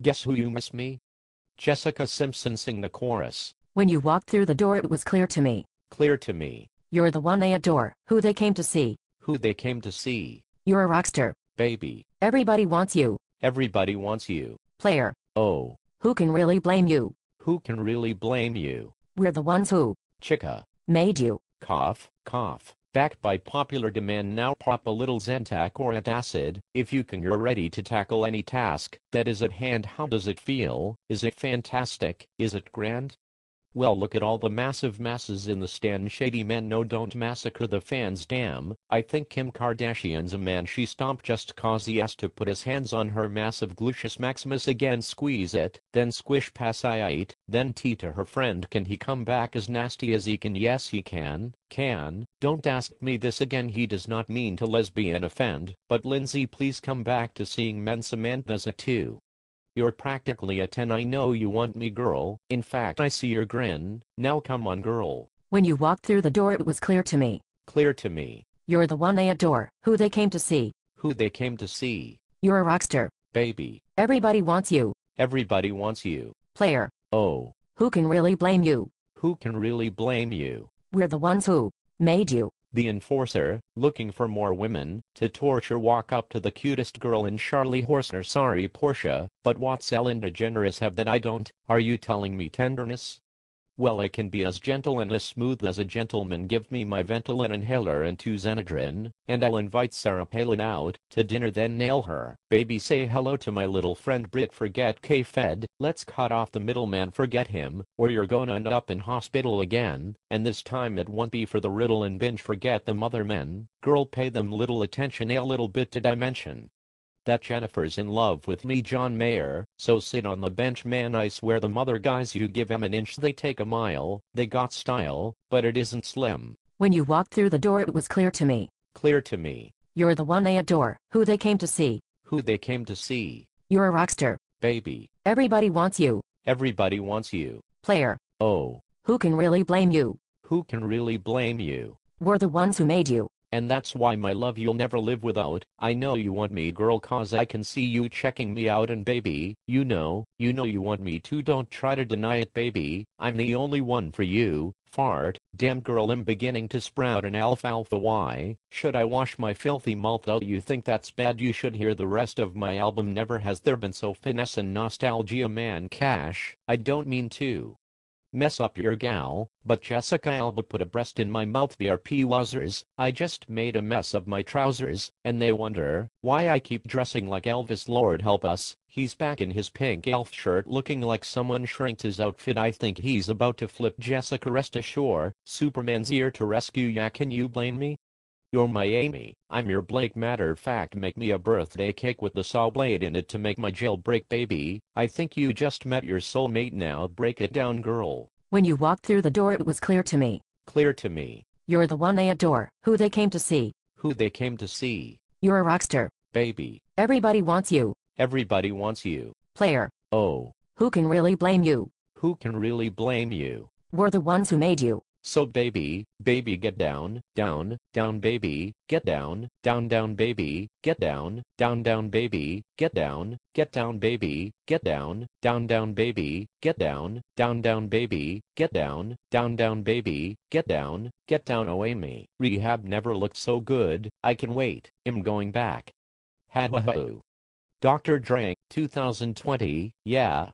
Guess who you miss me? Jessica Simpson sing the chorus. When you walked through the door it was clear to me. Clear to me. You're the one they adore, who they came to see. Who they came to see. You're a rockstar. Baby. Everybody wants you. Everybody wants you. Player. Oh. Who can really blame you? Who can really blame you? We're the ones who Chicka. made you. Cough, cough. Backed by popular demand, now pop a little Zantac or antacid, if you can. You're ready to tackle any task that is at hand. How does it feel? Is it fantastic? Is it grand? Well, look at all the massive masses in the stand. Shady men, no, don't massacre the fans. Damn, I think Kim Kardashian's a man. She stomped just cause he asked to put his hands on her massive gluteus maximus again. Squeeze it, then squish pass I then T to her friend. Can he come back as nasty as he can? Yes he can. Don't ask me this again. He does not mean to lesbian offend, but Lindsay, please come back to seeing men. Samantha's a 2. You're practically a 10. I know you want me, girl. In fact, I see your grin. Now come on, girl. When you walked through the door it was clear to me. Clear to me. You're the one they adore, who they came to see. Who they came to see. You're a rockstar. Baby. Everybody wants you. Everybody wants you. Player. Oh. Who can really blame you? Who can really blame you? We're the ones who made you. The enforcer, looking for more women to torture. Walk up to the cutest girl in Charlie Horsener. Sorry, Portia, but what's Ellen DeGeneres have that I don't? Are you telling me tenderness? Well, I can be as gentle and as smooth as a gentleman. Give me my Ventolin inhaler and 2 Xanadrin, and I'll invite Sarah Palin out to dinner, then nail her. Baby, say hello to my little friend Brit. Forget K-Fed, let's cut off the middleman. Forget him, or you're gonna end up in hospital again, and this time it won't be for the riddle and binge. Forget the mother men. Girl, pay them little attention. A little bit did I mention that Jennifer's in love with me, John Mayer, so sit on the bench, man. I swear the mother guys, you give 'em an inch they take a mile. They got style, but it isn't slim. When you walked through the door it was clear to me. Clear to me. You're the one they adore, who they came to see. Who they came to see. You're a rockstar. Baby. Everybody wants you. Everybody wants you. Player. Oh. Who can really blame you? Who can really blame you? We're the ones who made you. And that's why, my love, you'll never live without. I know you want me, girl, cause I can see you checking me out, and baby, you know you want me too. Don't try to deny it, baby. I'm the only one for you. Fart. Damn, girl, I'm beginning to sprout an alfalfa. Why should I wash my filthy mouth out? You think that's bad? You should hear the rest of my album. Never has there been so finesse and nostalgia, man. Cash, I don't mean to mess up your gal, but Jessica Alba put a breast in my mouth. BRP wazers, I just made a mess of my trousers, and they wonder why I keep dressing like Elvis. Lord help us, he's back in his pink elf shirt looking like someone shrinked his outfit. I think he's about to flip Jessica. Rest assured, Superman's here to rescue ya. Can you blame me? You're my Amy, I'm your Blake. Matter of fact, make me a birthday cake with the saw blade in it to make my jailbreak, baby. I think you just met your soulmate. Now break it down, girl. When you walked through the door it was clear to me. Clear to me. You're the one they adore, who they came to see. Who they came to see. You're a rockstar. Baby. Everybody wants you. Everybody wants you. Player. Oh. Who can really blame you? Who can really blame you? We're the ones who made you. So baby, get down, baby, get down, baby, get down, baby, get down, baby, get down, baby, get down, baby, get down, baby, get down. Oh, Amy, rehab never looked so good. I can wait. I'm going back. Had Dr. Dre, 2020, yeah.